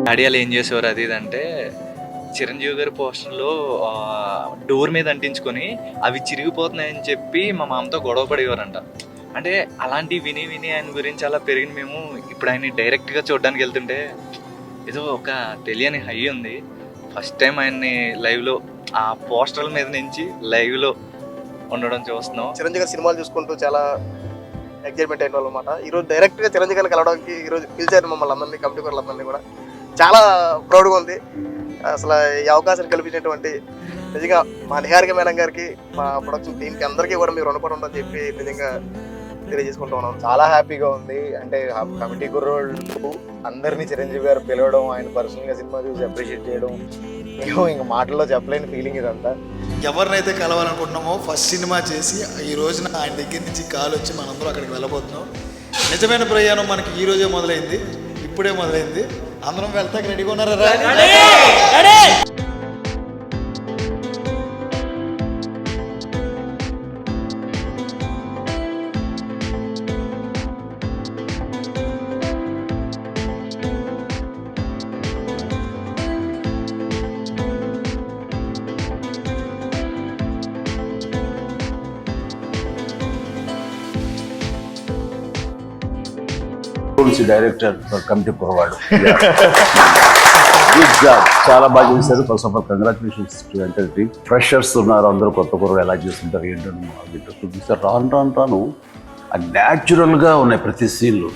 ఆడియాలు ఏం చేసేవారు అది ఇది అంటే చిరంజీవి గారి పోస్టర్లో డోర్ మీద అంటించుకొని అవి చిరిగిపోతున్నాయని చెప్పి మా మామతో గొడవ పడేవారంట. అంటే అలాంటివి విని విని ఆయన గురించి అలా పెరిగిన మేము ఇప్పుడు ఆయన్ని డైరెక్ట్గా చూడడానికి వెళ్తుంటే ఏదో ఒక తెలియని హై ఉంది. ఫస్ట్ టైం ఆయన్ని లైవ్లో ఆ పోస్టర్ల మీద నుంచి లైవ్లో ఉండడం చూస్తున్నాం. చిరంజీవి గారి సినిమాలు చూసుకుంటూ చాలా ఎగ్జైట్మెంట్ అయిన వాళ్ళు అనమాట. ఈరోజు డైరెక్ట్గా చిరంజీవి గారిని కలవడానికి ఈరోజు పిలిచారు మమ్మల్ని అందరినీ, కమిటీ వాళ్ళందరినీ కూడా. చాలా ప్రౌడ్గా ఉంది. అసలు ఈ అవకాశం కల్పించినటువంటి నిజంగా మా నిహారిక మేడం గారికి, మా ప్రొడక్షన్ టీంకి అందరికీ కూడా మీరు రుణపడి ఉందని చెప్పి నిజంగా తెలియజేసుకుంటూ ఉన్నాను. చాలా హ్యాపీగా ఉంది. అంటే కమిటీ కుర్రోళ్ళు అందరినీ చిరంజీవి గారు పిలవడం, ఆయన పర్సనల్గా సినిమా చూసి అప్రిషియేట్ చేయడం, ఇంకా మాటల్లో చెప్పలేని ఫీలింగ్ ఇదంతా. ఎవరినైతే కలవాలనుకుంటున్నామో ఫస్ట్ సినిమా చేసి ఈ రోజున ఆయన దగ్గర నుంచి కాల్ వచ్చి మనందరూ అక్కడికి వెళ్ళబోతున్నాం. నిజమైన ప్రయాణం మనకి ఈ రోజే మొదలైంది, ఇప్పుడే మొదలైంది. అందరం వెళ్తాక రెడీగా ఉన్నారా? డైరెక్టర్ కమిటీ కుర్రవాడు గుడ్ జాబ్, చాలా బాగా చేశారు. First of all congratulations to entire team. Freshers ఉన్నారు, అందరూ కొత్త కుర్ర ఎలా చేస్తుంటారు ఏంటో చూపిస్తారు. రాను రాను రాను న్యాచురల్గా ఉన్నాయి ప్రతి సీన్లు.